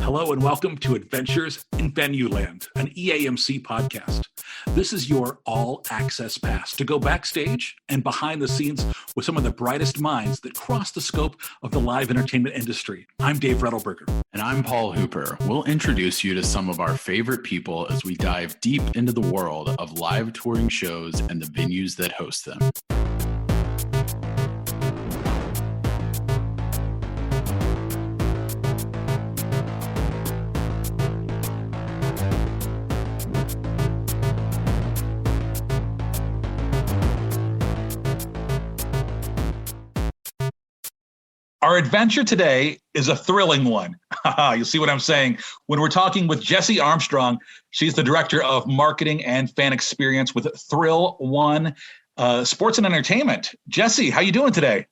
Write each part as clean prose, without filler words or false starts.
Hello and welcome to Adventures in Venueland, an EAMC podcast. This is your all-access pass to go backstage and behind the scenes with some of the brightest minds that cross the scope of the live entertainment industry. I'm Dave Rettelberger. And I'm Paul Hooper. We'll introduce you to some of our favorite people as we dive deep into the world of live touring shows and the venues that host them. Our adventure today is a thrilling one. You'll see what I'm saying when we're talking with Jessi Armstrong. She's the director of marketing and fan experience with Thrill One Sports and Entertainment. Jessi, how you doing today?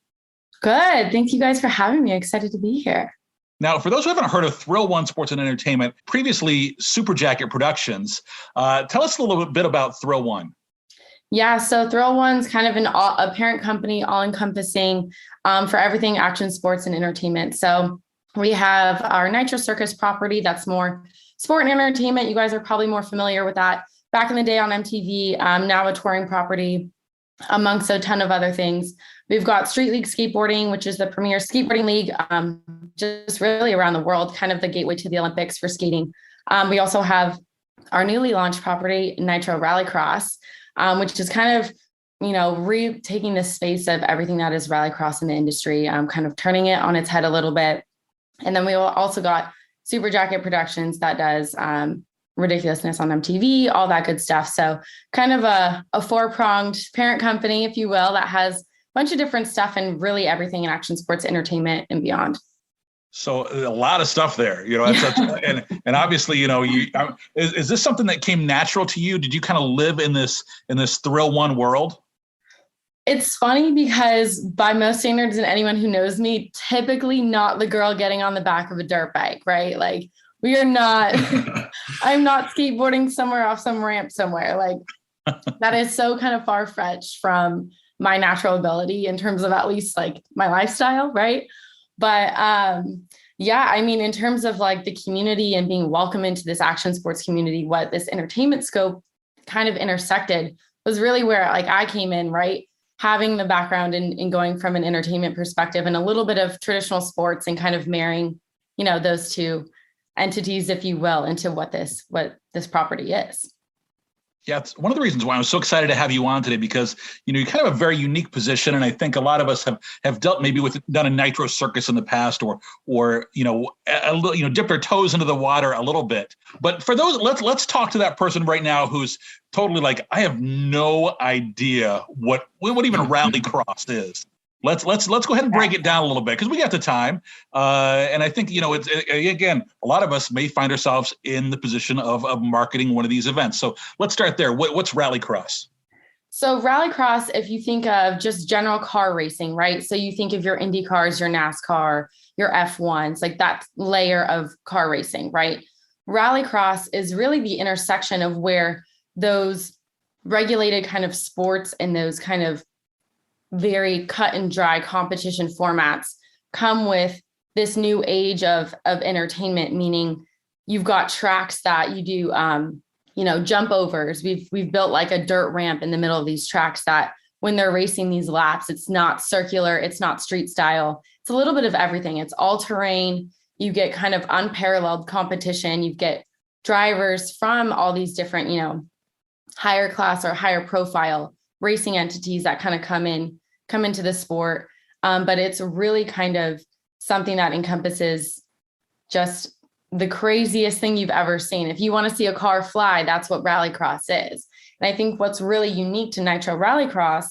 Good. Thank you guys for having me. Excited to be here. Now, for those who haven't heard of Thrill One Sports and Entertainment, previously Super Jacket Productions, tell us a little bit about Thrill One. Yeah, so Thrill One's kind of a parent company, all-encompassing for everything action, sports, and entertainment. So we have our Nitro Circus property that's more sport and entertainment. You guys are probably more familiar with that. Back in the day on MTV, now a touring property, amongst a ton of other things. We've got Street League Skateboarding, which is the premier skateboarding league, just really around the world, kind of the gateway to the Olympics for skating. We also have our newly launched property, Nitro Rallycross, which is kind of, taking the space of everything that is rallycross in the industry, kind of turning it on its head a little bit. And then we also got Super Jacket Productions that does ridiculousness on MTV, all that good stuff. So kind of a four-pronged parent company, if you will, that has a bunch of different stuff and really everything in action, sports, entertainment, and beyond. So a lot of stuff there, and obviously, is this something that came natural to you? Did you kind of live in this Thrill One world? It's funny because by most standards and anyone who knows me, typically not the girl getting on the back of a dirt bike, right? Like we are not, I'm not skateboarding somewhere off some ramp somewhere. Like that is so kind of far-fetched from my natural ability in terms of at least like my lifestyle, right? But in terms of like the community and being welcome into this action sports community, what this entertainment scope kind of intersected was really where like I came in, right? Having the background in going from an entertainment perspective and a little bit of traditional sports and kind of marrying, those two entities, if you will, into what this property is. Yeah, it's one of the reasons why I'm so excited to have you on today, because, you kind of a very unique position. And I think a lot of us have dealt maybe with done a Nitro Circus in the past or dipped our toes into the water a little bit. But for those, let's talk to that person right now who's totally like, I have no idea what even rallycross is. Let's go ahead and break it down a little bit because we got the time. And I think, it's again, a lot of us may find ourselves in the position of marketing one of these events. So let's start there. What's rallycross? So rallycross, if you think of just general car racing, right? So you think of your Indy cars, your NASCAR, your F1s, like that layer of car racing, right? Rallycross is really the intersection of where those regulated kind of sports and those kind of very cut and dry competition formats come with this new age of entertainment, meaning you've got tracks that you do, jump overs. We've built like a dirt ramp in the middle of these tracks that when they're racing these laps, it's not circular, it's not street style. It's a little bit of everything. It's all terrain. You get kind of unparalleled competition. You get drivers from all these different, higher class or higher profile racing entities that kind of come into the sport. But it's really kind of something that encompasses just the craziest thing you've ever seen. If you want to see a car fly, that's what rallycross is. And I think what's really unique to Nitro Rallycross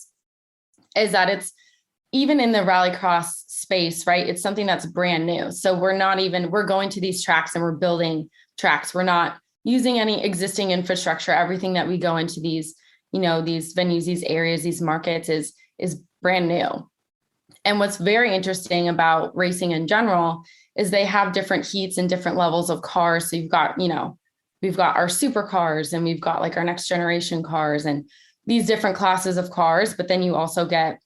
is that it's even in the rallycross space, right? It's something that's brand new. So we're going to these tracks and we're building tracks. We're not using any existing infrastructure. Everything that we go into these venues, these areas, these markets is brand new. And what's very interesting about racing in general is they have different heats and different levels of cars. So you've got, we've got our supercars and we've got like our next generation cars and these different classes of cars, but then you also get,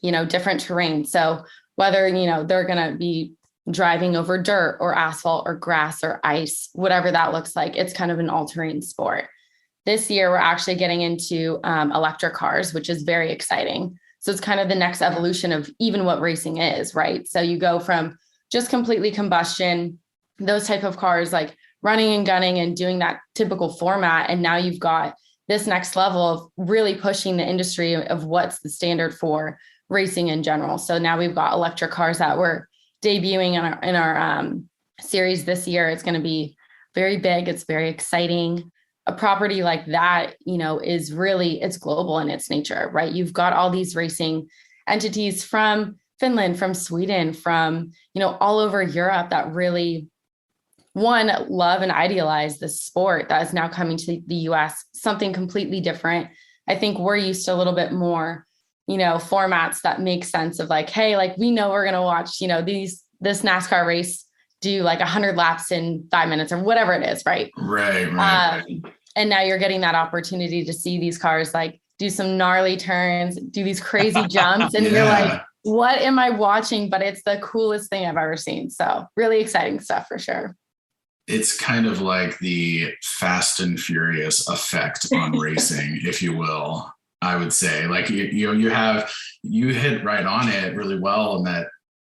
different terrain. So whether, they're going to be driving over dirt or asphalt or grass or ice, whatever that looks like. It's kind of an all-terrain sport. This year, we're actually getting into electric cars, which is very exciting. So it's kind of the next evolution of even what racing is, right? So you go from just completely combustion, those type of cars, like running and gunning and doing that typical format. And now you've got this next level of really pushing the industry of what's the standard for racing in general. So now we've got electric cars that we're debuting in our series this year. It's going to be very big. It's very exciting. A property like that, is really, it's global in its nature, right? You've got all these racing entities from Finland, from Sweden, from, all over Europe that really, one, love and idealize the sport that is now coming to the US, something completely different. I think we're used to a little bit more, formats that make sense of like, hey, like we know we're going to watch, this NASCAR race do like 100 laps in 5 minutes or whatever it is. Right. Right. And now you're getting that opportunity to see these cars, like do some gnarly turns, do these crazy jumps. And you're like, what am I watching? But it's the coolest thing I've ever seen. So really exciting stuff for sure. It's kind of like the Fast and Furious effect on racing, if you will, I would say. Like, you hit right on it really well in that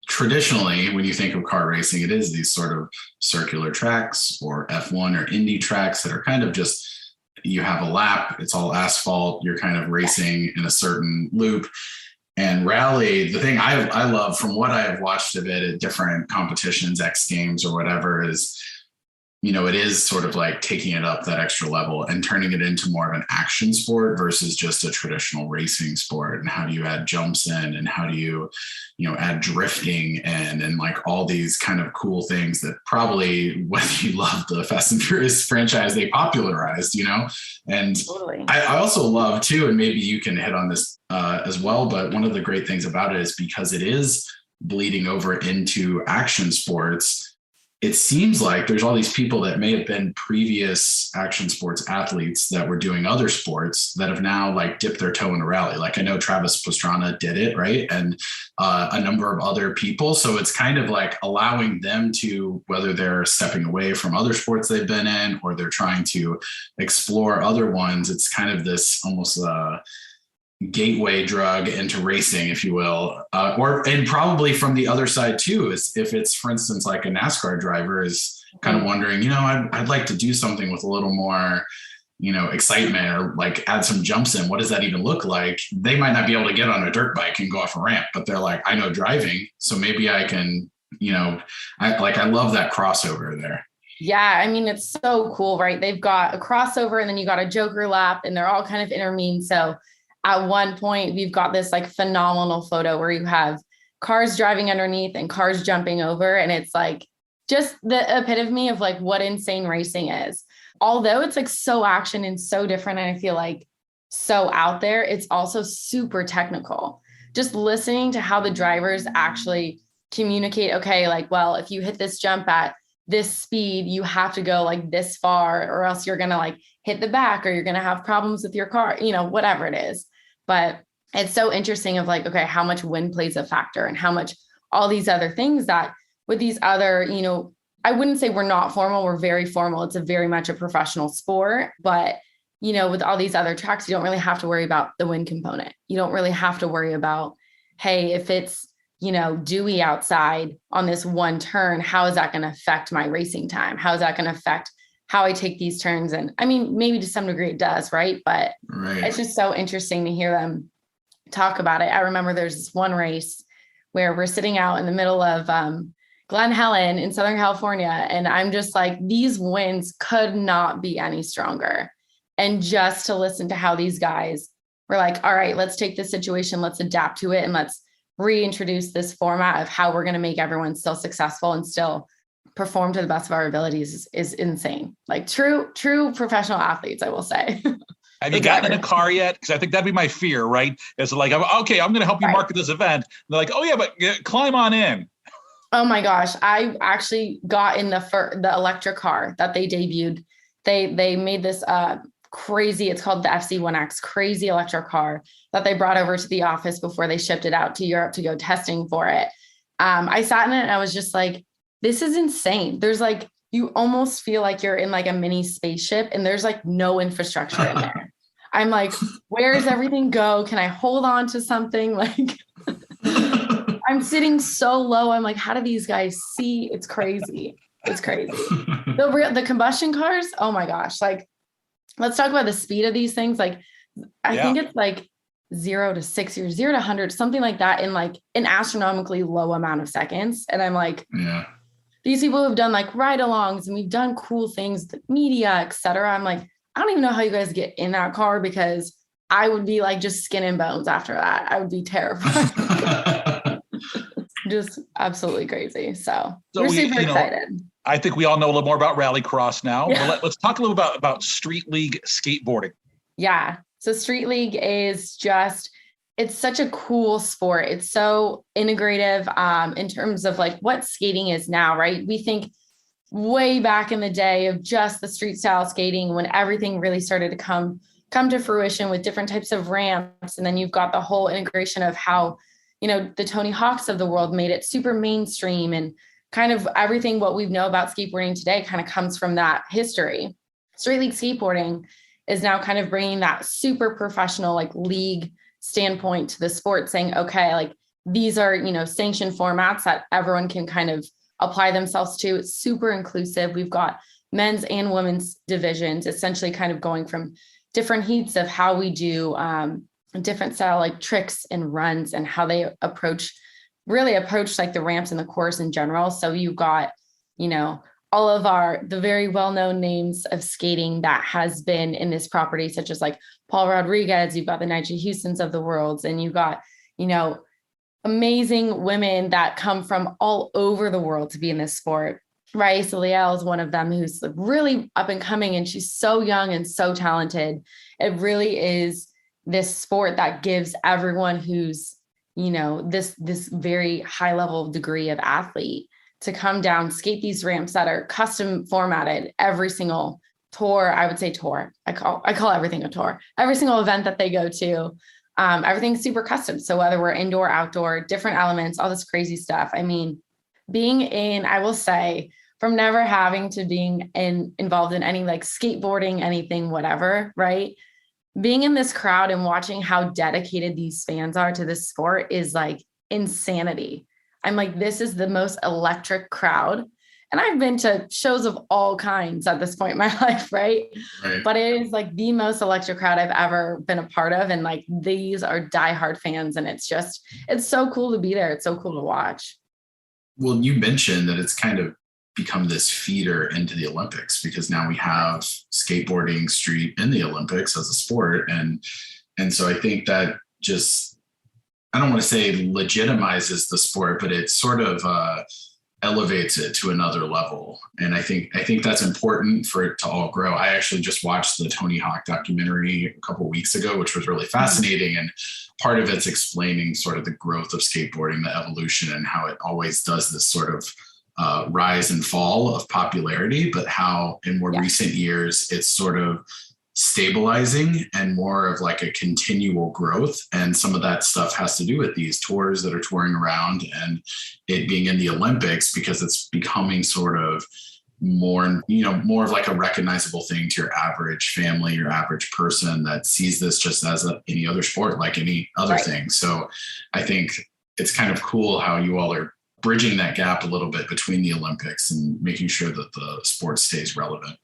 traditionally, when you think of car racing, it is these sort of circular tracks or F1 or Indy tracks that are kind of just, you have a lap, it's all asphalt, you're kind of racing in a certain loop. And rally, the thing I love from what I have watched of it at different competitions, X Games or whatever, is it is sort of like taking it up that extra level and turning it into more of an action sport versus just a traditional racing sport. And how do you add jumps in, and how do you, add drifting in, and like all these kind of cool things that probably, whether you love the Fast and Furious franchise, they popularized, and totally. I also love too, and maybe you can hit on this as well, but one of the great things about it is because it is bleeding over into action sports. It seems like there's all these people that may have been previous action sports athletes that were doing other sports that have now like dipped their toe in a rally. Like I know Travis Pastrana did it, right? And a number of other people. So it's kind of like allowing them to, whether they're stepping away from other sports they've been in, or they're trying to explore other ones. It's kind of this almost gateway drug into racing, if you will, and probably from the other side too, is if it's, for instance, like a NASCAR driver is kind of wondering, I'd like to do something with a little more, excitement, or like add some jumps in. What does that even look like? They might not be able to get on a dirt bike and go off a ramp, but they're like, I know driving, so maybe I can, I love that crossover there. Yeah, I mean, it's so cool, right? They've got a crossover and then you got a Joker lap, and they're all kind of intermingled. So at one point, we've got this like phenomenal photo where you have cars driving underneath and cars jumping over. And it's like just the epitome of like what insane racing is. Although it's like so action and so different, and I feel like so out there, it's also super technical. Just listening to how the drivers actually communicate, okay, like, well, if you hit this jump at this speed, you have to go like this far, or else you're going to like hit the back, or you're going to have problems with your car, whatever it is. But it's so interesting of like, okay, how much wind plays a factor, and how much all these other things that with these other, I wouldn't say we're not formal. We're very formal. It's a very much a professional sport, but with all these other tracks, you don't really have to worry about the wind component. You don't really have to worry about, hey, if it's, dewy outside on this one turn, how is that going to affect my racing time? How is that going to affect how I take these turns? And I mean, maybe to some degree it does, right? But It's just so interesting to hear them talk about it. I remember there's this one race where we're sitting out in the middle of Glen Helen in Southern California. And I'm just like, these winds could not be any stronger. And just to listen to how these guys were like, all right, let's take this situation, let's adapt to it, and let's reintroduce this format of how we're going to make everyone still successful and still perform to the best of our abilities is insane. Like true professional athletes, I will say. Have you gotten in a car yet? Because I think that'd be my fear, right? It's like, okay, I'm going to help you market this event. And they're like, oh yeah, but climb on in. Oh my gosh. I actually got in the electric car that they debuted. They made this crazy, it's called the FC1X, crazy electric car that they brought over to the office before they shipped it out to Europe to go testing for it. I sat in it and I was just like, this is insane. There's like, you almost feel like you're in like a mini spaceship and there's like no infrastructure in there. I'm like, where does everything go? Can I hold on to something? Like, I'm sitting so low. I'm like, how do these guys see? It's crazy. It's crazy. The combustion cars, oh my gosh. Like, let's talk about the speed of these things. Like, I think it's like 0 to 60 or 0 to 100, something like that in like an astronomically low amount of seconds. And I'm like, these people have done like ride-alongs and we've done cool things, media, etc. I'm like, I don't even know how you guys get in that car because I would be like just skin and bones after that. I would be terrified. Just absolutely crazy. So we're super excited. I think we all know a little more about rallycross now. Yeah. Let's talk a little about street league skateboarding. Yeah. So street league is just, it's such a cool sport. It's so integrative in terms of like what skating is now, right? We think way back in the day of just the street style skating when everything really started to come to fruition with different types of ramps. And then you've got the whole integration of how, the Tony Hawks of the world made it super mainstream, and kind of everything what we know about skateboarding today kind of comes from that history. Street league skateboarding is now kind of bringing that super professional like league standpoint to the sport, saying, okay, like these are, sanctioned formats that everyone can kind of apply themselves to. It's super inclusive. We've got men's and women's divisions, essentially kind of going from different heats of how we do different style like tricks and runs and how they approach like the ramps and the course in general. So you've got, all of the very well-known names of skating that has been in this property, such as like Paul Rodriguez, you've got the Nigel Houstons of the world, and you've got, amazing women that come from all over the world to be in this sport. Raisa Leal is one of them who's really up and coming, and she's so young and so talented. It really is this sport that gives everyone who's, this very high level degree of athlete to come down, skate these ramps that are custom formatted. Every single tour, I would say tour. I call everything a tour. Every single event that they go to, everything's super custom. So whether we're indoor, outdoor, different elements, all this crazy stuff. I mean, I will say, from never having to being involved in any like skateboarding, anything, whatever, right? Being in this crowd and watching how dedicated these fans are to this sport is like insanity. I'm like, this is the most electric crowd. And I've been to shows of all kinds at this point in my life, right? But it is like the most electric crowd I've ever been a part of. And like, these are diehard fans. And it's so cool to be there. It's so cool to watch. Well, you mentioned that it's kind of become this feeder into the Olympics, because now we have skateboarding street in the Olympics as a sport. And so I think that just, I don't want to say legitimizes the sport, but it sort of elevates it to another level. And I think that's important for it to all grow. I actually just watched the Tony Hawk documentary a couple of weeks ago, which was really fascinating. And part of it's explaining sort of the growth of skateboarding, the evolution, and how it always does this sort of rise and fall of popularity, but how in more recent years, it's sort of stabilizing and more of like a continual growth. And some of that stuff has to do with these tours that are touring around and it being in the Olympics, because it's becoming sort of more, more of like a recognizable thing to your average family, your average person that sees this just as any other sport, like any other thing. So I think it's kind of cool how you all are bridging that gap a little bit between the Olympics and making sure that the sport stays relevant.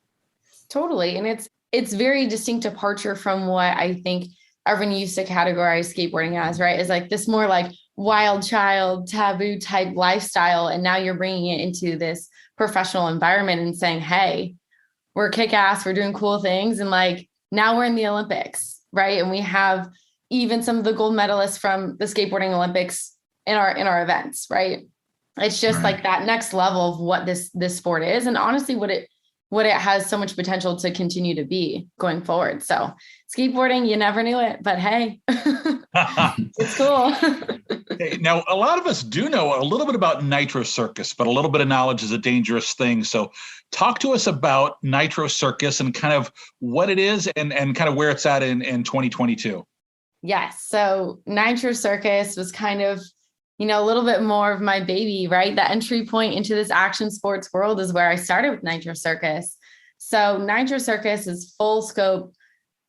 Totally. And it's very distinct departure from what I think everyone used to categorize skateboarding as, right? Is like this more like wild child, taboo type lifestyle. And now you're bringing it into this professional environment and saying, hey, we're kick ass, we're doing cool things. And like, now we're in the Olympics, right? And we have even some of the gold medalists from the skateboarding Olympics in our events, right? It's just like that next level of what this sport is. And honestly, what it has so much potential to continue to be going forward. So skateboarding, you never knew it, but hey, it's cool. Okay, now, a lot of us do know a little bit about Nitro Circus, but a little bit of knowledge is a dangerous thing. So talk to us about Nitro Circus and kind of what it is and kind of where it's at in 2022. Yes. So Nitro Circus was kind of, a little bit more of my baby, right? The entry point into this action sports world is where I started with Nitro Circus. So Nitro Circus is full scope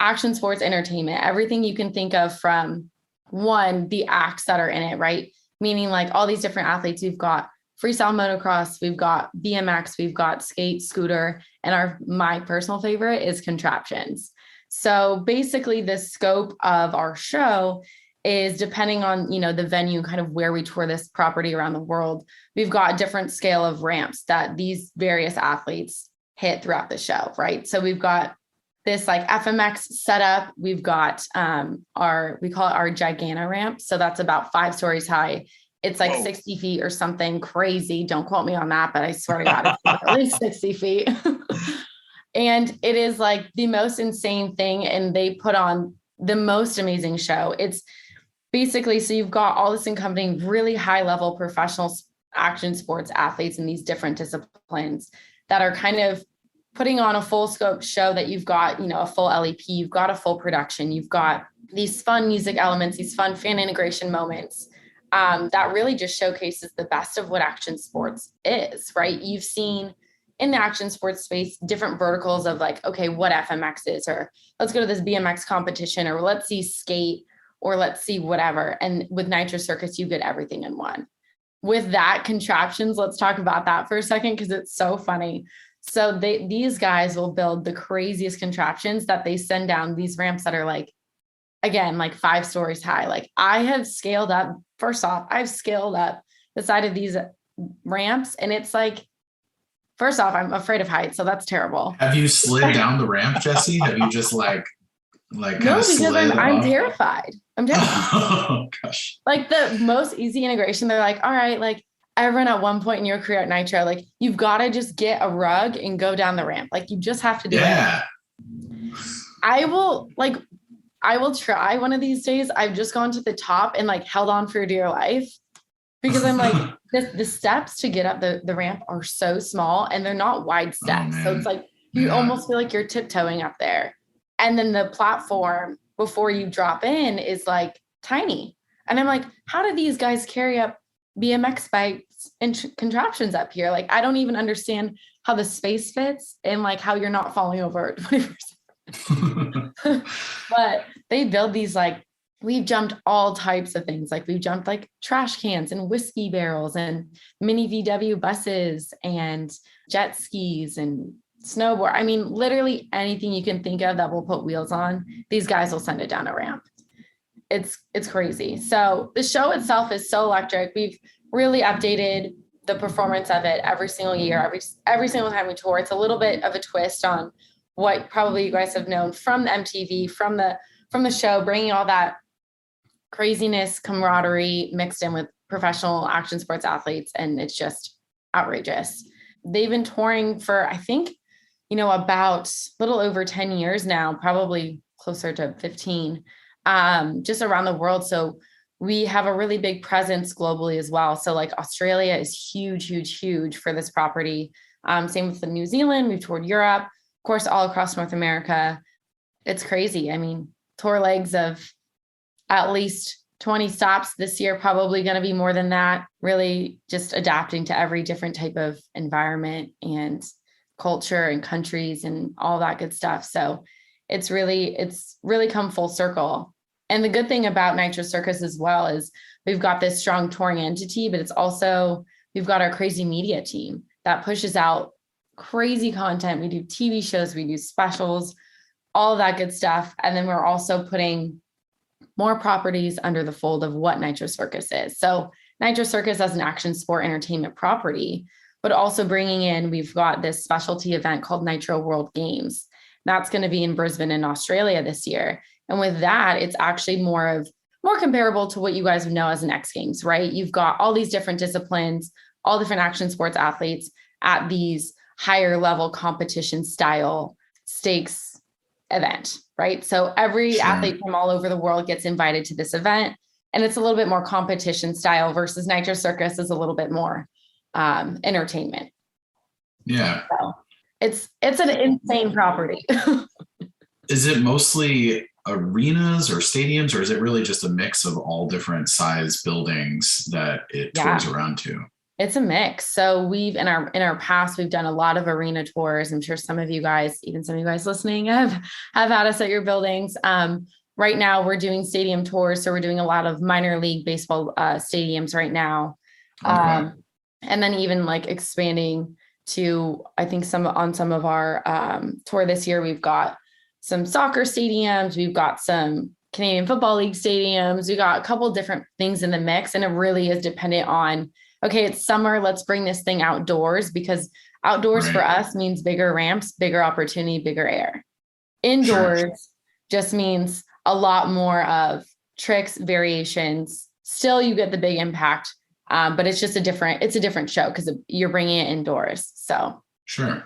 action sports entertainment, everything you can think of from one, the acts that are in it, right? Meaning like all these different athletes. We've got freestyle motocross, we've got BMX, we've got skate, scooter, and my personal favorite is contraptions. So basically the scope of our show is depending on, the venue, kind of where we tour this property around the world. We've got different scale of ramps that these various athletes hit throughout the show, right? So we've got this like FMX setup. We've got we call it our Gigana ramp. So that's about 5 stories high. It's like 60 feet or something crazy. Don't quote me on that, but I swear to God, it's at least 60 feet. And it is like the most insane thing. And they put on the most amazing show. It's basically, so you've got all this encompassing really high level professional action sports athletes in these different disciplines that are kind of putting on a full scope show that you've got, a full LEP, you've got a full production, you've got these fun music elements, these fun fan integration moments that really just showcases the best of what action sports is, right? You've seen in the action sports space, different verticals of like, okay, what FMX is, or let's go to this BMX competition, or let's see skate, or let's see whatever. And with Nitro Circus, you get everything in one. With that, contraptions, let's talk about that for a second, because it's so funny. So these guys will build the craziest contraptions that they send down these ramps that are like, again, like 5 stories high. Like I've scaled up the side of these ramps, and it's like, first off, I'm afraid of heights, so that's terrible. Have you slid down the ramp, Jessi? Have you just like no, because I'm terrified. I'm terrified. Oh gosh. Like the most easy integration, they're like, all right, like everyone at one point in your career at Nitro, like you've got to just get a rug and go down the ramp. Like you just have to do it. I will try one of these days. I've just gone to the top and like held on for dear life, because I'm like, the steps to get up the ramp are so small and they're not wide steps. So it's like, you almost feel like you're tiptoeing up there. And then the platform before you drop in is like tiny. And I'm like, how do these guys carry up BMX bikes and contraptions up here? Like, I don't even understand how the space fits and like how you're not falling over 24/7. But they build these, like, we've jumped all types of things. Like we've jumped like trash cans and whiskey barrels and mini VW buses and jet skis and snowboard. I mean, literally anything you can think of that will put wheels on, these guys will send it down a ramp. It's crazy. So the show itself is so electric. We've really updated the performance of it every single year, every single time we tour. It's a little bit of a twist on what probably you guys have known from the MTV, from the show, bringing all that craziness, camaraderie mixed in with professional action sports athletes. And it's just outrageous. They've been touring for, I think, about a little over 10 years now, probably closer to 15, just around the world. So we have a really big presence globally as well. So like Australia is huge, huge, huge for this property. Same with New Zealand. We've toured Europe, of course, all across North America. It's crazy. I mean, tour legs of at least 20 stops this year, probably going to be more than that, really just adapting to every different type of environment and culture and countries and all that good stuff. So it's really come full circle. And the good thing about Nitro Circus as well is we've got this strong touring entity, but it's also, we've got our crazy media team that pushes out crazy content. We do TV shows, we do specials, all of that good stuff. And then we're also putting more properties under the fold of what Nitro Circus is. So Nitro Circus as an action sport entertainment property, but also bringing in, we've got this specialty event called Nitro World Games. That's going to be in Brisbane in Australia this year. And with that, it's actually more comparable to what you guys would know as an X Games, right? You've got all these different disciplines, all different action sports athletes at these higher level competition style stakes event, right? So every athlete from all over the world gets invited to this event, and it's a little bit more competition style versus Nitro Circus is a little bit more entertainment. Yeah. So it's an insane property. Is it mostly arenas or stadiums, or is it really just a mix of all different size buildings that it tours around to? It's a mix. So we've in our past, we've done a lot of arena tours. I'm sure some of you guys, even some of you guys listening, have had us at your buildings. Right now we're doing stadium tours. So we're doing a lot of minor league baseball stadiums right now. Okay. And then even like expanding to, I think some of our tour this year, we've got some soccer stadiums, we've got some Canadian Football League stadiums, we got a couple different things in the mix, and it really is dependent on, okay, it's summer, let's bring this thing outdoors, because outdoors for us means bigger ramps, bigger opportunity, bigger air. Indoors just means a lot more of tricks, variations. Still, you get the big impact, but it's just a different show because you're bringing it indoors. So sure.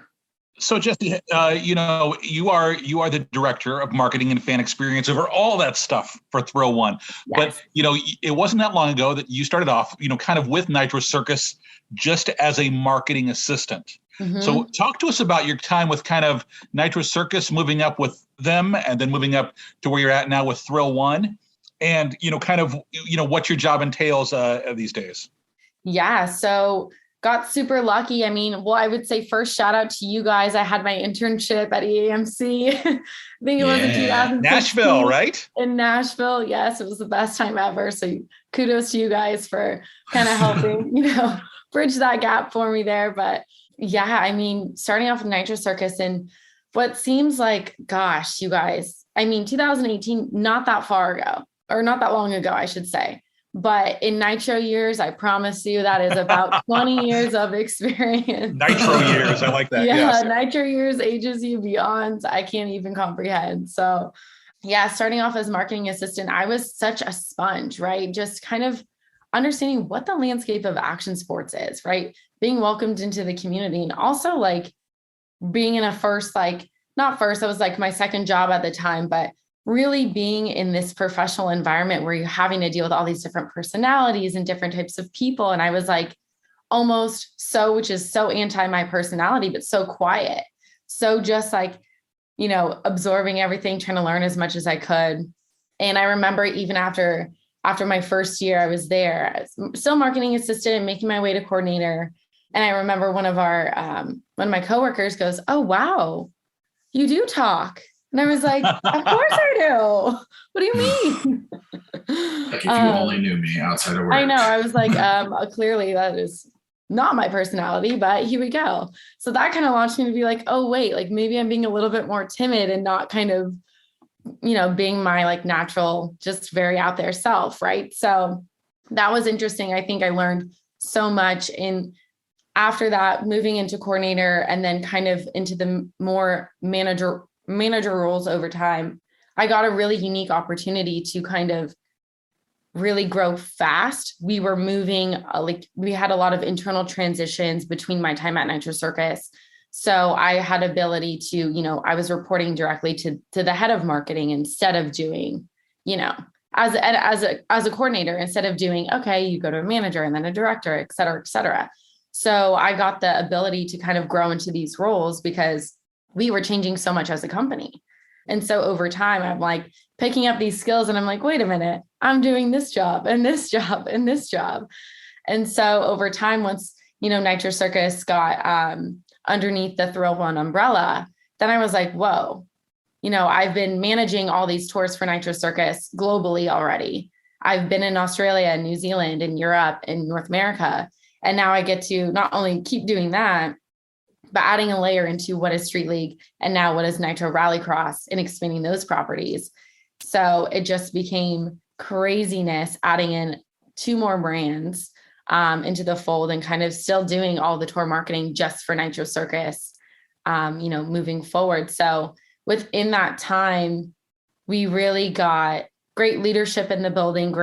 So Jessi, you are the director of marketing and fan experience over all that stuff for Thrill One. Yes. But it wasn't that long ago that you started off, kind of with Nitro Circus just as a marketing assistant. Mm-hmm. So talk to us about your time with kind of Nitro Circus, moving up with them, and then moving up to where you're at now with Thrill One, and kind of what your job entails these days. Yeah. So got super lucky. I mean, well, I would say first shout out to you guys. I had my internship at EAMC. I think it was in 2016. Nashville, right? In Nashville. Yes, it was the best time ever. So kudos to you guys for kind of helping, bridge that gap for me there. But yeah, I mean, starting off with Nitro Circus and what seems like, gosh, you guys, I mean, 2018, not that far ago, or not that long ago, I should say. But in Nitro years, I promise you that is about 20 years of experience. Nitro years, I like that. Yeah, yes. Nitro years ages you beyond. I can't even comprehend. So yeah, starting off as marketing assistant, I was such a sponge, right? Just kind of understanding what the landscape of action sports is, right? Being welcomed into the community, and also like being in a that was like my second job at the time, but really being in this professional environment where you're having to deal with all these different personalities and different types of people. And I was like, which is so anti my personality, but so quiet. So just like, absorbing everything, trying to learn as much as I could. And I remember even after my first year, I was there, still marketing assistant and making my way to coordinator. And I remember one of my coworkers goes, "Oh, wow, you do talk." And I was like, "Of course I do. What do you mean?" Like if you only knew me outside of work. I know. I was like, clearly that is not my personality, but here we go. So that kind of launched me to be like, oh, wait, like maybe I'm being a little bit more timid and not kind of, being my like natural, just very out there self. Right. So that was interesting. I think I learned so much after that, moving into coordinator and then kind of into the more manager roles over time. I got a really unique opportunity to kind of really grow fast. We were moving, we had a lot of internal transitions between my time at Nitro Circus. So I had ability to, I was reporting directly to the head of marketing instead of doing, as a coordinator, instead of doing, okay, you go to a manager and then a director, et cetera, et cetera. So I got the ability to kind of grow into these roles because we were changing so much as a company. And so over time, I'm like picking up these skills and I'm like, wait a minute, I'm doing this job and this job and this job. And so over time, once, Nitro Circus got underneath the Thrill One umbrella, then I was like, whoa, I've been managing all these tours for Nitro Circus globally already. I've been in Australia and New Zealand and Europe and North America. And now I get to not only keep doing that, but adding a layer into what is Street League and now what is Nitro Rallycross and expanding those properties. So it just became craziness, adding in 2 more brands into the fold and kind of still doing all the tour marketing just for Nitro Circus, moving forward. So within that time, we really got great leadership in the building,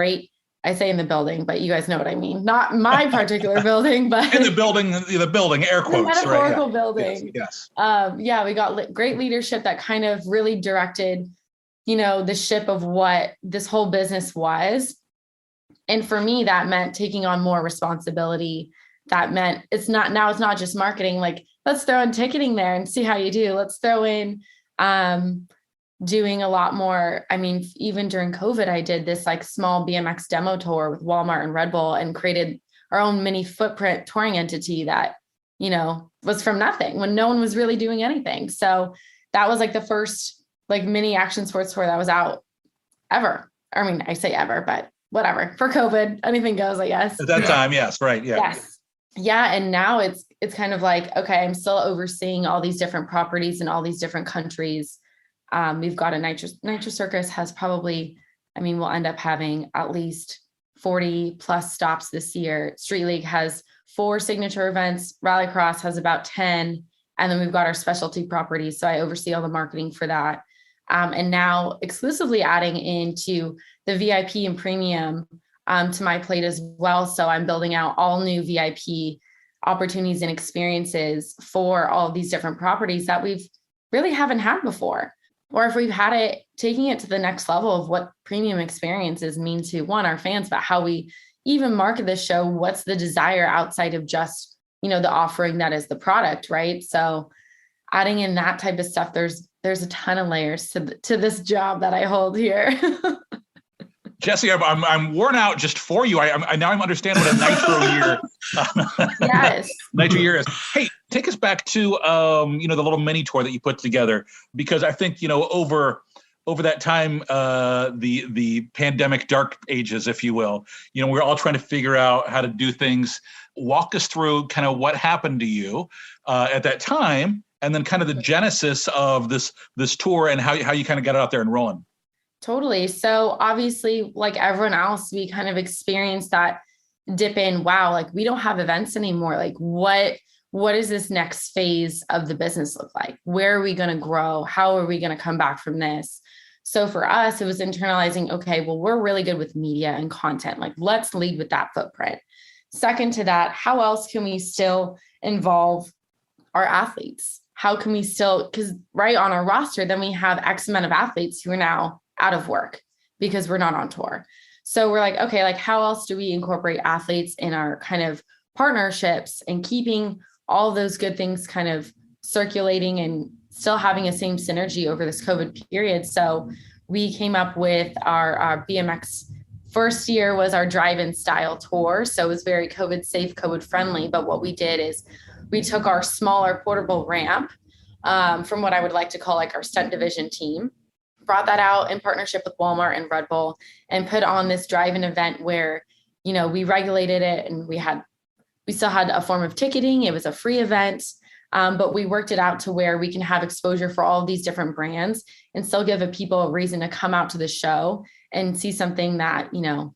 I say in the building, but you guys know what I mean. Not my particular building, but in the building, air quotes, the metaphorical right? building. Yes. We got great leadership that kind of really directed, the ship of what this whole business was. And for me, that meant taking on more responsibility. That meant it's not just marketing. Like, let's throw in ticketing there and see how you do. Let's throw in, doing a lot more. I mean, even during COVID, I did this like small BMX demo tour with Walmart and Red Bull and created our own mini footprint touring entity that, you know, was from nothing when no one was really doing anything. So that was like the first like mini action sports tour that was out ever. I mean, I say ever, but whatever. For COVID, anything goes, I guess. At that time, yes, right. Yeah. Yes. Yeah. And now it's kind of like, okay, I'm still overseeing all these different properties in all these different countries. We've got a Nitro Circus has probably, I mean, we'll end up having at least 40 plus stops this year. Street League has 4 signature events. Rallycross has about 10. And then we've got our specialty properties. So I oversee all the marketing for that. And now exclusively adding into the VIP and premium to my plate as well. So I'm building out all new VIP opportunities and experiences for all of these different properties that we've really haven't had before. Or if we've had it, taking it to the next level of what premium experiences mean to one, our fans, but how we even market this show. What's the desire outside of just, you know, the offering that is the product, right? So adding in that type of stuff, there's a ton of layers to this job that I hold here. Jessi, I'm worn out just for you. I now I'm understand what a Nitro year, Yes, Nitro year is. Hey, take us back to you know, the little mini tour that you put together, because I think, you know, over that time, the pandemic dark ages, if you will, you know, we're all trying to figure out how to do things. Walk us through kind of what happened to you at that time, and then kind of the genesis of this tour and how you kind of got it out there and rolling. totally. So obviously, like everyone else, we kind of experienced that dip in, wow, like we don't have events anymore. Like what does this next phase of the business look like? Where are we going to grow? How are we going to come back from this? So for us, it was internalizing, okay, well, we're really good with media and content. Like, let's lead with that footprint. Second to that, how else can we still involve our athletes? How can we still, because right on our roster, then we have X amount of athletes who are now out of work because we're not on tour. So we're like, okay, like how else do we incorporate athletes in our kind of partnerships and keeping all those good things kind of circulating and still having a same synergy over this COVID period. So we came up with our BMX first year was our drive-in style tour. So it was very COVID safe, COVID friendly. But what we did is we took our smaller portable ramp from what I would like to call like our stunt division team, brought that out in partnership with Walmart and Red Bull, and put on this drive-in event where, you know, we regulated it and we still had a form of ticketing. It was a free event, but we worked it out to where we can have exposure for all of these different brands and still give people a reason to come out to the show and see something that, you know,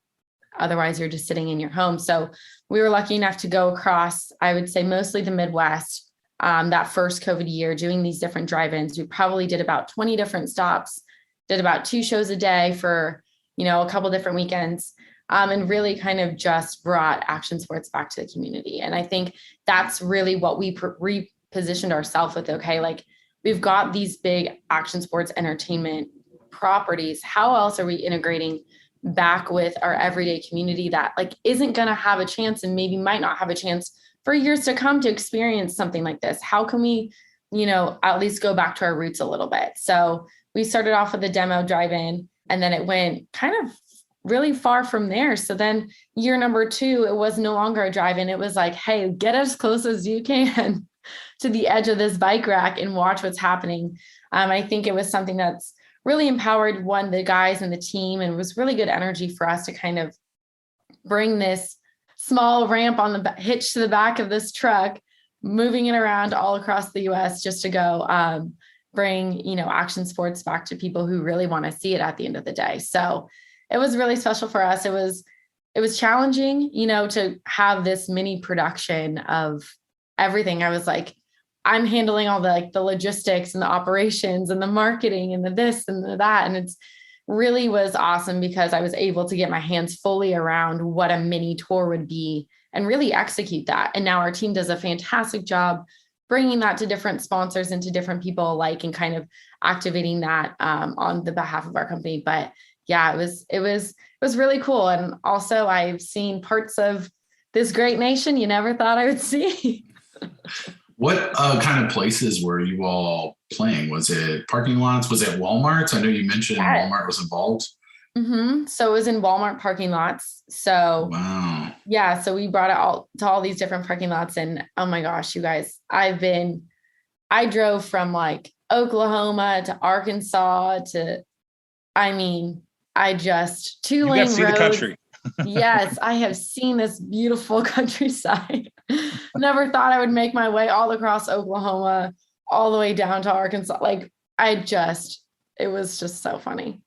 otherwise you're just sitting in your home. So we were lucky enough to go across, I would say mostly the Midwest, that first COVID year doing these different drive-ins. We probably did about 20 different stops, did about 2 shows a day for, you know, a couple different weekends, and really kind of just brought action sports back to the community. And I think that's really what we repositioned ourselves with. Okay, like we've got these big action sports entertainment properties. How else are we integrating back with our everyday community that like isn't going to have a chance and maybe might not have a chance for years to come to experience something like this? How can we, you know, at least go back to our roots a little bit? So we started off with a demo drive-in, and then it went kind of really far from there. So then year number 2, it was no longer a drive-in. It was like, hey, get as close as you can to the edge of this bike rack and watch what's happening. I think it was something that's really empowered the guys and the team, and was really good energy for us to kind of bring this small ramp on the hitch to the back of this truck, moving it around all across the US just to go bring, you know, action sports back to people who really want to see it at the end of the day. So it was really special for us. It was challenging, you know, to have this mini production of everything. I was like, I'm handling all the logistics and the operations and the marketing and the this and the that. And it's really was awesome because I was able to get my hands fully around what a mini tour would be and really execute that. And now our team does a fantastic job bringing that to different sponsors and to different people alike and kind of activating that on the behalf of our company. But yeah, it was really cool. And also I've seen parts of this great nation you never thought I would see. What kind of places were you all playing? Was it parking lots? Was it Walmart's? I know you mentioned Yeah. Walmart was involved. So it was in Walmart parking lots. So Wow. yeah, so we brought it all to all these different parking lots. And oh my gosh, you guys, I drove from like Oklahoma to Arkansas to, I mean, I just two You got to lane see the roads. country. Yes, I have seen this beautiful countryside. Never thought I would make my way all across Oklahoma, all the way down to Arkansas. Like it was just so funny.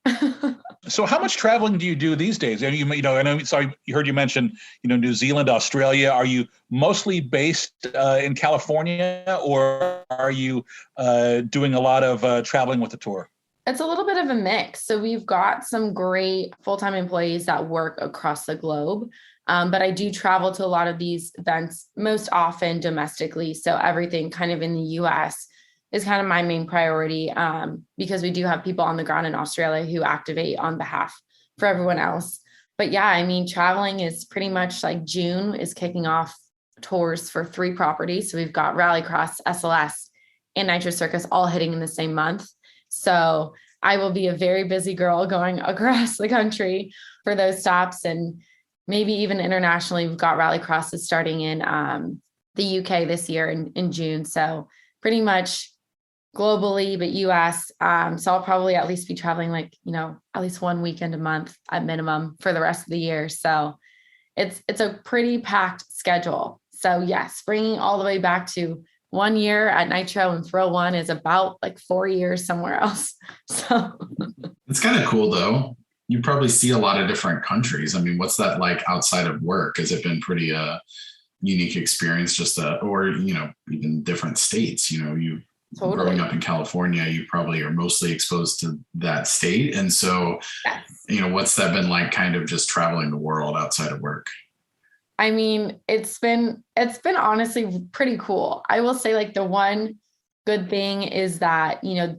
So how much traveling do you do these days? And you know, I know, sorry, you heard you mention, you know, New Zealand, Australia. Are you mostly based in California, or are you doing a lot of traveling with the tour? It's a little bit of a mix. So we've got some great full-time employees that work across the globe. But I do travel to a lot of these events, most often domestically. So everything kind of in the US is kind of my main priority, because we do have people on the ground in Australia who activate on behalf for everyone else. But yeah, I mean, traveling is pretty much like June is kicking off tours for 3 properties. So we've got Rallycross, SLS, and Nitro Circus all hitting in the same month. So I will be a very busy girl going across the country for those stops, and maybe even internationally. We've got Rallycross is starting in the UK this year in June. So pretty much globally, but US. So I'll probably at least be traveling like, you know, at least 1 weekend a month at minimum for the rest of the year. So it's a pretty packed schedule. So yes, bringing all the way back to 1 year at Nitro and Thrill One is about like 4 years somewhere else. So It's kind of cool though. You probably see a lot of different countries. I mean, what's that like outside of work? Has it been pretty unique experience or, you know, even different states? You know, you totally. Growing up in California, you probably are mostly exposed to that state. And so, Yes. you know, what's that been like kind of just traveling the world outside of work? I mean, it's been honestly pretty cool. I will say like the one good thing is that, you know,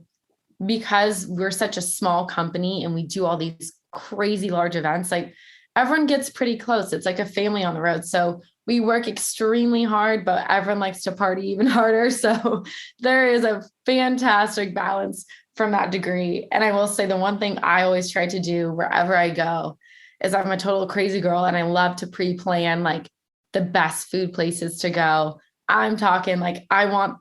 because we're such a small company and we do all these crazy large events, like everyone gets pretty close. It's like a family on the road. So we work extremely hard, but everyone likes to party even harder. So there is a fantastic balance from that degree. And I will say the one thing I always try to do wherever I go is I'm a total crazy girl and I love to pre-plan like the best food places to go. I'm talking like I want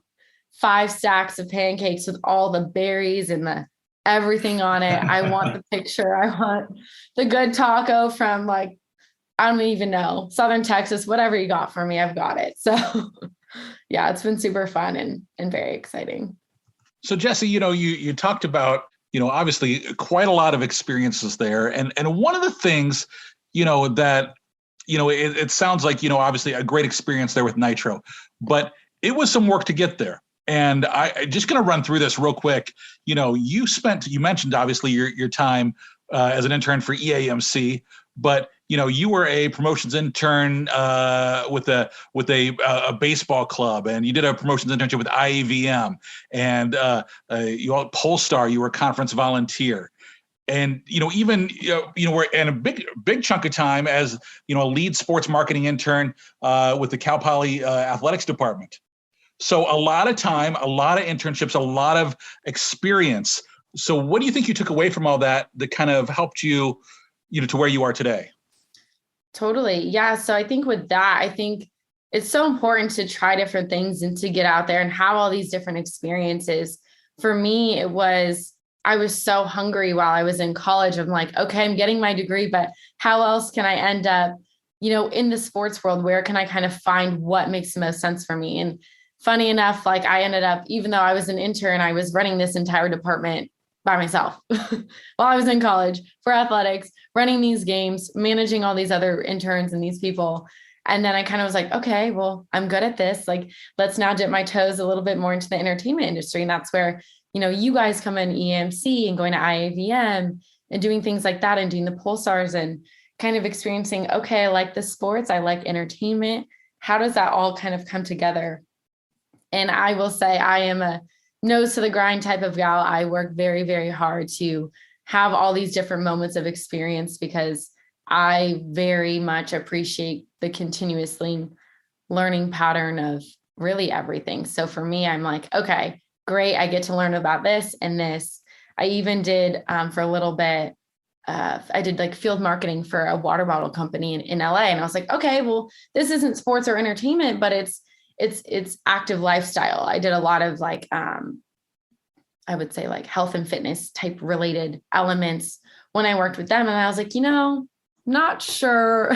5 stacks of pancakes with all the berries and the everything on it. I want the picture. I want the good taco from like, I don't even know, Southern Texas, whatever you got for me, I've got it. So yeah, it's been super fun and very exciting. So Jessi, you know, you talked about, you know, obviously quite a lot of experiences there. And one of the things, you know, that, you know, it sounds like, you know, obviously a great experience there with Nitro, but it was some work to get there. And I just going to run through this real quick. You know, you mentioned obviously your time as an intern for EAMC, but you know, you were a promotions intern with a baseball club, and you did a promotions internship with IAVM, and you all Polestar. You were a conference volunteer, and you know, even we're in a big chunk of time as you know a lead sports marketing intern with the Cal Poly athletics department. So a lot of time, a lot of internships, a lot of experience. So what do you think you took away from all that kind of helped you, you know, to where you are today? Totally. Yeah. So I think with that, I think it's so important to try different things and to get out there and have all these different experiences. For me, I was so hungry while I was in college. I'm like, okay, I'm getting my degree, but how else can I end up, you know, in the sports world? Where can I kind of find what makes the most sense for me? And funny enough, like I ended up, even though I was an intern, I was running this entire department by myself while I was in college for athletics, running these games, managing all these other interns and these people. And then I kind of was like, okay, well, I'm good at this. Like, let's now dip my toes a little bit more into the entertainment industry. And that's where, you know, you guys come in EMC and going to IAVM and doing things like that and doing the Pulsars and kind of experiencing, okay, I like the sports, I like entertainment. How does that all kind of come together? And I will say I am a nose to the grind type of gal. I work very, very hard to have all these different moments of experience because I very much appreciate the continuously learning pattern of really everything. So for me, I'm like, okay, great. I get to learn about this and this. I even did for a little bit. I did like field marketing for a water bottle company in LA. And I was like, okay, well, this isn't sports or entertainment, but it's active lifestyle. I did a lot of like, I would say like health and fitness type related elements when I worked with them. And I was like, not sure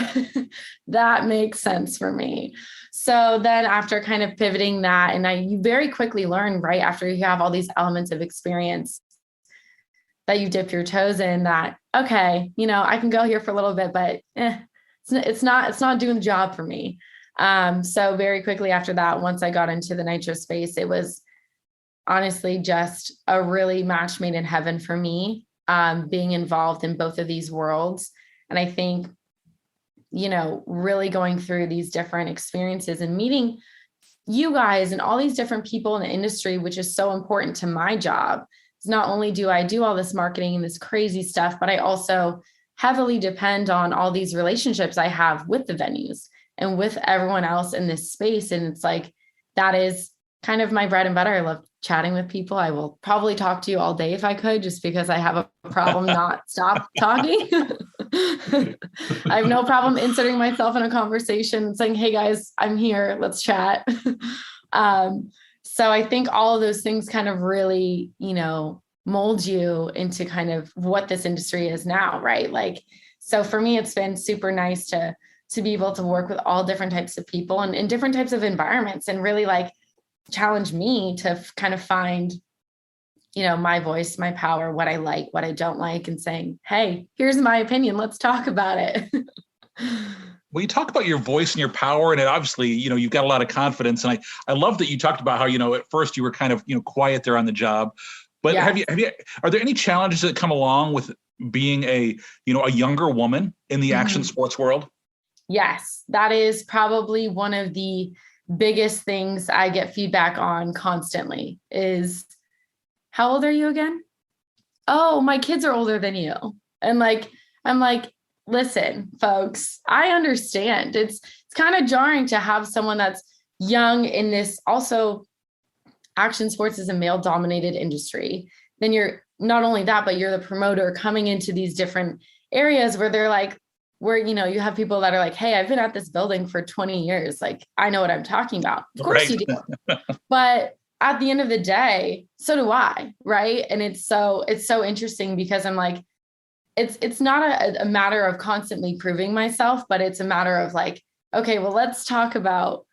that makes sense for me. So then after kind of pivoting that, and you very quickly learn right after you have all these elements of experience that you dip your toes in that, okay, I can go here for a little bit, but it's not doing the job for me. So very quickly after that, once I got into the nitro space, it was honestly just a really match made in heaven for me, being involved in both of these worlds. And I think, really going through these different experiences and meeting you guys and all these different people in the industry, which is so important to my job. It's not only do I do all this marketing and this crazy stuff, but I also heavily depend on all these relationships I have with the venues and with everyone else in this space. And it's like, that is kind of my bread and butter. I love chatting with people. I will probably talk to you all day if I could, just because I have a problem not stop talking. I have no problem inserting myself in a conversation and saying, hey guys, I'm here, let's chat. So I think all of those things kind of really, mold you into kind of what this industry is now, right? Like, so for me, it's been super nice to be able to work with all different types of people and in different types of environments, and really like challenge me to kind of find, my voice, my power, what I like, what I don't like, and saying, hey, here's my opinion. Let's talk about it. Well, you talk about your voice and your power, and it obviously, you've got a lot of confidence. And I love that you talked about how, at first you were kind of, quiet there on the job. But Yeah. Are there any challenges that come along with being a younger woman in the action sports world? Yes, that is probably one of the biggest things I get feedback on constantly is, how old are you again? Oh, my kids are older than you. And like, I'm like, listen, folks, I understand. It's kind of jarring to have someone that's young in this. Also, action sports is a male dominated industry. Then you're not only that, but you're the promoter coming into these different areas where they're like, where, you have people that are like, hey, I've been at this building for 20 years. Like, I know what I'm talking about. Of course you do. But at the end of the day, so do I. Right. And it's so interesting because I'm like, it's not a matter of constantly proving myself, but it's a matter of like, okay, well, let's talk about,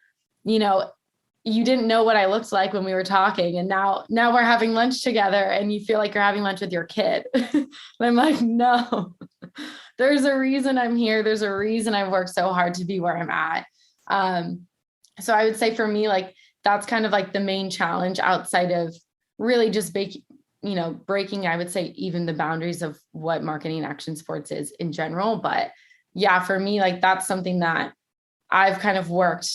you didn't know what I looked like when we were talking. And now we're having lunch together and you feel like you're having lunch with your kid. And I'm like, no, there's a reason I'm here. There's a reason I've worked so hard to be where I'm at. So I would say for me, like, that's kind of like the main challenge outside of really just breaking, I would say, even the boundaries of what marketing and action sports is in general. But yeah, for me, like, that's something that I've kind of worked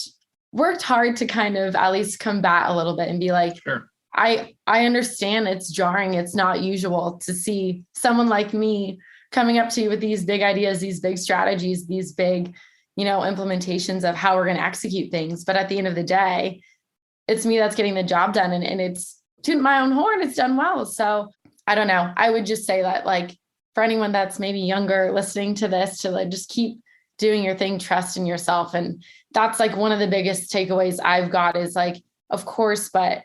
hard to kind of at least combat a little bit and be like, sure. I understand it's jarring. It's not usual to see someone like me coming up to you with these big ideas, these big strategies, these big, implementations of how we're going to execute things. But at the end of the day, it's me that's getting the job done, and it's to my own horn. It's done well. So I don't know. I would just say that, like, for anyone that's maybe younger listening to this, to like just keep doing your thing, trust in yourself. And that's like one of the biggest takeaways I've got is like, of course, but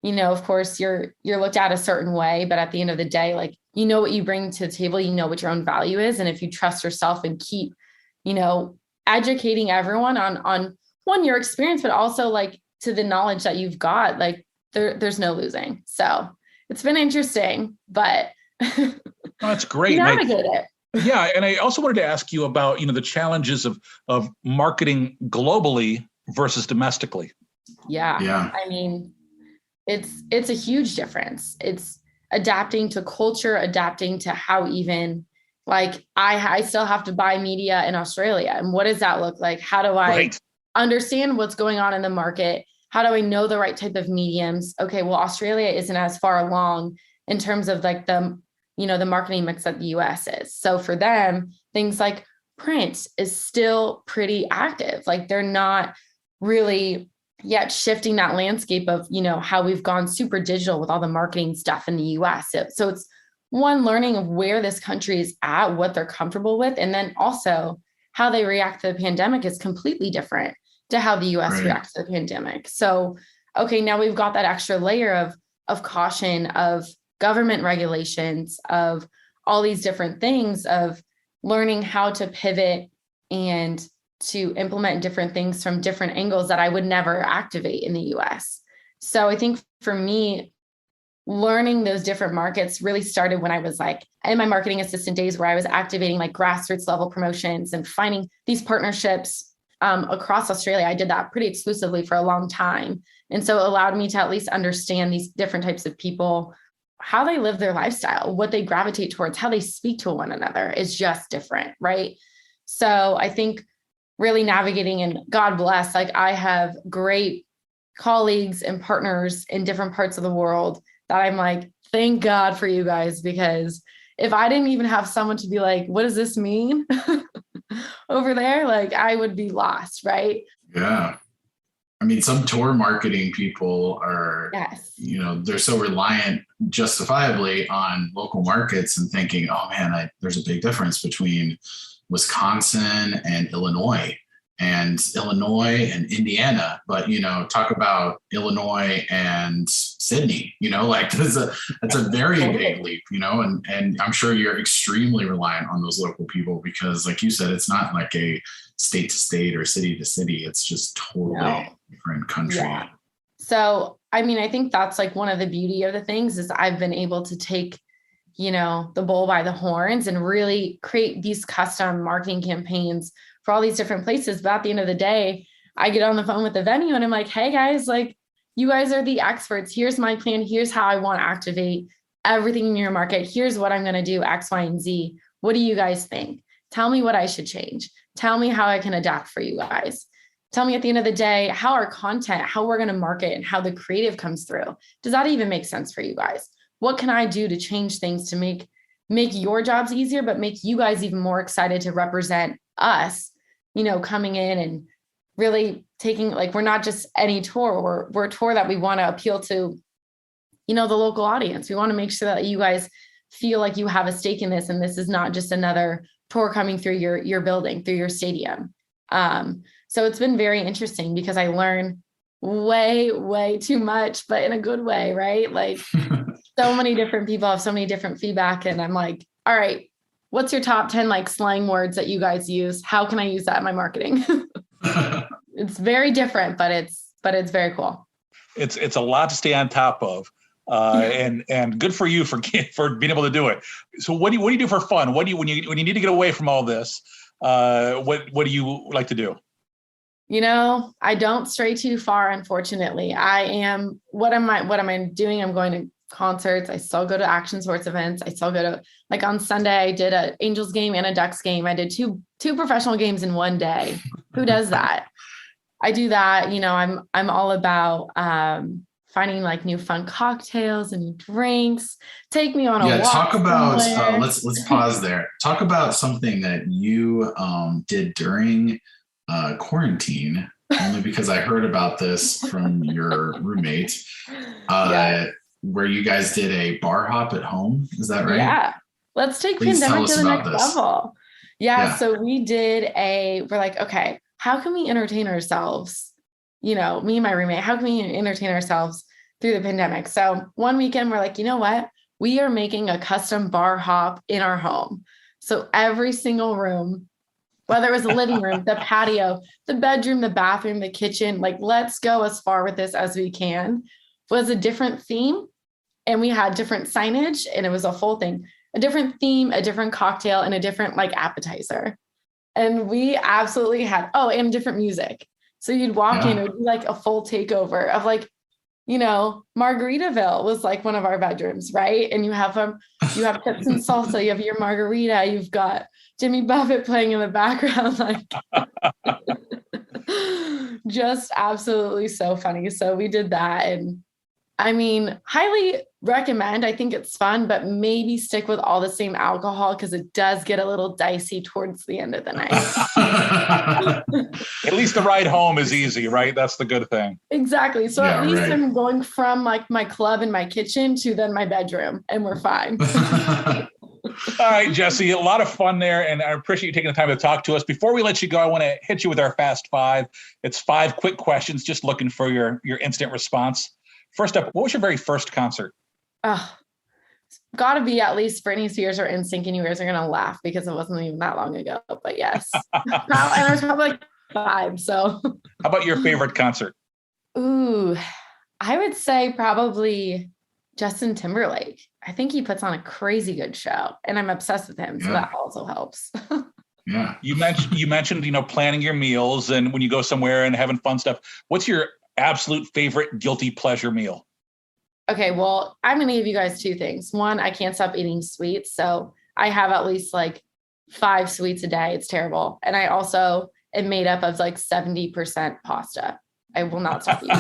of course you're looked at a certain way, but at the end of the day, like, what you bring to the table, what your own value is. And if you trust yourself and keep, educating everyone on one, your experience, but also like to the knowledge that you've got, like there's no losing. So it's been interesting, but That's great. Navigate it. Yeah. And I also wanted to ask you about, the challenges of marketing globally versus domestically. Yeah. I mean, it's a huge difference. It's adapting to culture, adapting to how even like I still have to buy media in Australia. And what does that look like? How do I understand what's going on in the market? How do I know the right type of mediums? Okay, well, Australia isn't as far along in terms of like the marketing mix that the US is. So for them, things like print is still pretty active. Like they're not really yet shifting that landscape of, how we've gone super digital with all the marketing stuff in the US. So it's one, learning of where this country is at, what they're comfortable with, and then also how they react to the pandemic is completely different to how the US reacts to the pandemic. So, okay, now we've got that extra layer of caution, of government regulations, of all these different things, of learning how to pivot and to implement different things from different angles that I would never activate in the US. So I think for me, learning those different markets really started when I was like in my marketing assistant days, where I was activating like grassroots level promotions and finding these partnerships across Australia. I did that pretty exclusively for a long time. And so it allowed me to at least understand these different types of people, how they live their lifestyle, what they gravitate towards, how they speak to one another is just different, right? So I think really navigating, and God bless, like I have great colleagues and partners in different parts of the world that I'm like, thank God for you guys, because if I didn't even have someone to be like, what does this mean over there? Like I would be lost, right? Yeah. I mean, some tour marketing people are, they're so reliant justifiably on local markets and thinking, oh man, there's a big difference between Wisconsin and Illinois and Indiana. But, talk about Illinois and Sydney, like that's a very big leap, and I'm sure you're extremely reliant on those local people because like you said, it's not like a state to state or city to city. It's just totally different country. Yeah. So, I mean, I think that's like one of the beauty of the things is I've been able to take, the bull by the horns and really create these custom marketing campaigns for all these different places. But at the end of the day, I get on the phone with the venue and I'm like, hey guys, like you guys are the experts. Here's my plan. Here's how I want to activate everything in your market. Here's what I'm going to do, X, Y, and Z. What do you guys think? Tell me what I should change. Tell me how I can adapt for you guys. Tell me at the end of the day, how our content, how we're going to market and how the creative comes through. Does that even make sense for you guys? What can I do to change things to make your jobs easier, but make you guys even more excited to represent us, coming in and really taking, like, we're not just any tour. We're a tour that we want to appeal to, the local audience. We want to make sure that you guys feel like you have a stake in this. And this is not just another tour coming through your building, through your stadium. So it's been very interesting because I learn way, way too much, but in a good way, right? Like so many different people have so many different feedback. And I'm like, all right, what's your top 10 like slang words that you guys use? How can I use that in my marketing? It's very different, but it's very cool. It's a lot to stay on top of. And good for you for being able to do it. So what do you do for fun? When you need to get away from all this, what do you like to do? I don't stray too far, unfortunately. What am I doing? I'm going to concerts. I still go to action sports events. I still go to, like on Sunday, I did an Angels game and a Ducks game. I did two professional games in one day. Who does that? I do that. I'm all about, finding like new fun cocktails and new drinks. Take me on a walk. Talk about let's pause there. Talk about something that you did during quarantine, only because I heard about this from your roommate, where you guys did a bar hop at home. Is that right? Yeah. Let's take pandemic to the next level. Yeah. So we did we're like, okay, how can we entertain ourselves? Me and my roommate, how can we entertain ourselves through the pandemic? So one weekend we're like, you know what? We are making a custom bar hop in our home. So every single room, whether it was the living room, the patio, the bedroom, the bathroom, the kitchen, like let's go as far with this as we can, was a different theme. And we had different signage and it was a full thing, a different theme, a different cocktail, and a different like appetizer. And we absolutely had, and different music. So you'd walk in, it would be like a full takeover of like, Margaritaville was like one of our bedrooms, right? And you have chips and salsa, you have your margarita, you've got Jimmy Buffett playing in the background, like just absolutely so funny. So we did that, and I mean, highly recommend. I think it's fun, but maybe stick with all the same alcohol because it does get a little dicey towards the end of the night. At least the ride home is easy, right? That's the good thing. Exactly. So at least I'm going from like my club in my kitchen to then my bedroom, and we're fine. All right, Jessi, a lot of fun there, and I appreciate you taking the time to talk to us. Before we let you go, I want to hit you with our Fast Five. It's 5 quick questions, just looking for your instant response. First up, what was your very first concert? Got to be at least Britney Spears or NSYNC, and you guys are going to laugh because it wasn't even that long ago, but yes. And I was probably like 5, so. How about your favorite concert? Ooh, I would say probably Justin Timberlake. I think he puts on a crazy good show, and I'm obsessed with him, so that also helps. Yeah. You mentioned, planning your meals and when you go somewhere and having fun stuff. What's your absolute favorite guilty pleasure meal? Okay, well, I'm going to give you guys 2 things. One, I can't stop eating sweets, so I have at least like 5 sweets a day. It's terrible. And I also am made up of like 70% pasta. I will not stop eating.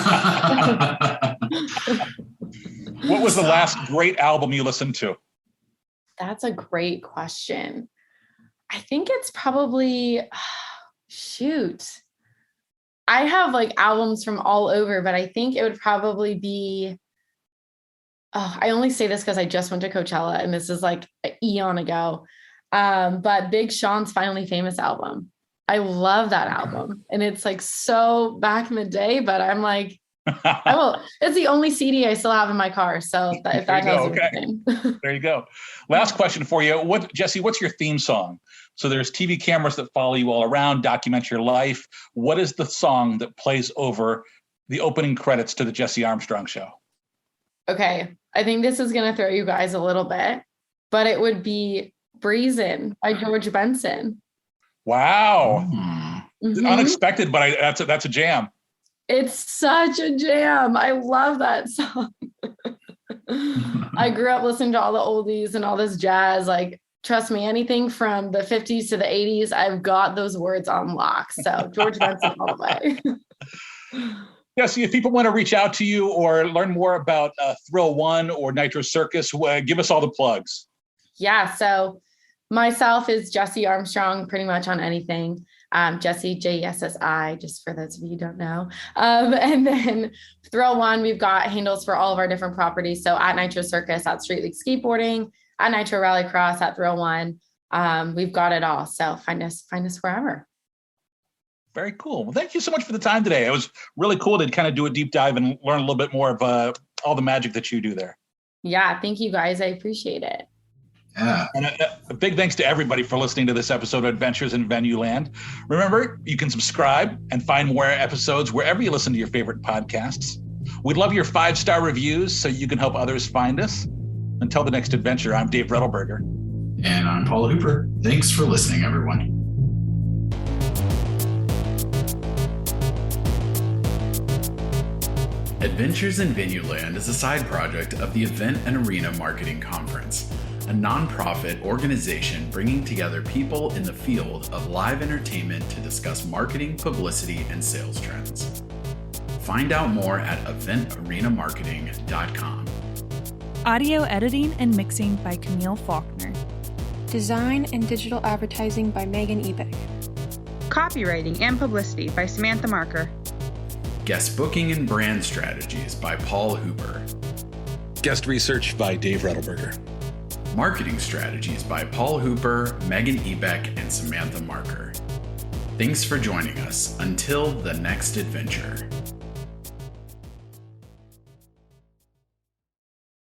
What was the last great album you listened to? That's a great question. I think it's probably, I have like albums from all over, but I think it would probably be, I only say this because I just went to Coachella and this is like an eon ago. But Big Sean's Finally Famous album. I love that album. And it's like so back in the day, but I'm like, it's the only CD I still have in my car. So if that tells you anything. There you go. Last question for you. Jessi, what's your theme song? So there's TV cameras that follow you all around, document your life. What is the song that plays over the opening credits to the Jessi Armstrong Show? Okay. I think this is going to throw you guys a little bit, but it would be Breezin' by George Benson. Wow. Mm-hmm. Unexpected, but that's a jam. It's such a jam. I love that song. I grew up listening to all the oldies and all this jazz. Like, trust me, anything from the 50s to the 80s, I've got those words on lock. So George Benson all the way. Yeah, so if people want to reach out to you or learn more about Thrill One or Nitro Circus, give us all the plugs. Yeah, so myself is Jessi Armstrong pretty much on anything. Jessi, Jessi, just for those of you who don't know. And then Thrill One, we've got handles for all of our different properties. So at Nitro Circus, at Street League Skateboarding, at Nitro Rallycross, at Thrill One. We've got it all. So find us wherever. Very cool. Well, thank you so much for the time today. It was really cool to kind of do a deep dive and learn a little bit more of all the magic that you do there. Yeah, thank you guys. I appreciate it. Yeah. And a big thanks to everybody for listening to this episode of Adventures in Venueland. Remember, you can subscribe and find more episodes wherever you listen to your favorite podcasts. We'd love your 5-star reviews so you can help others find us. Until the next adventure, I'm Dave Rettelberger. And I'm Paul Hooper. Thanks for listening, everyone. Adventures in Venueland is a side project of the Event and Arena Marketing Conference, a nonprofit organization bringing together people in the field of live entertainment to discuss marketing, publicity, and sales trends. Find out more at eventarenamarketing.com. Audio editing and mixing by Camille Faulkner. Design and digital advertising by Megan Ebeck. Copywriting and publicity by Samantha Marker. Guest booking and brand strategies by Paul Hooper. Guest research by Dave Rettelberger. Marketing strategies by Paul Hooper, Megan Ebeck, and Samantha Marker. Thanks for joining us. Until the next adventure.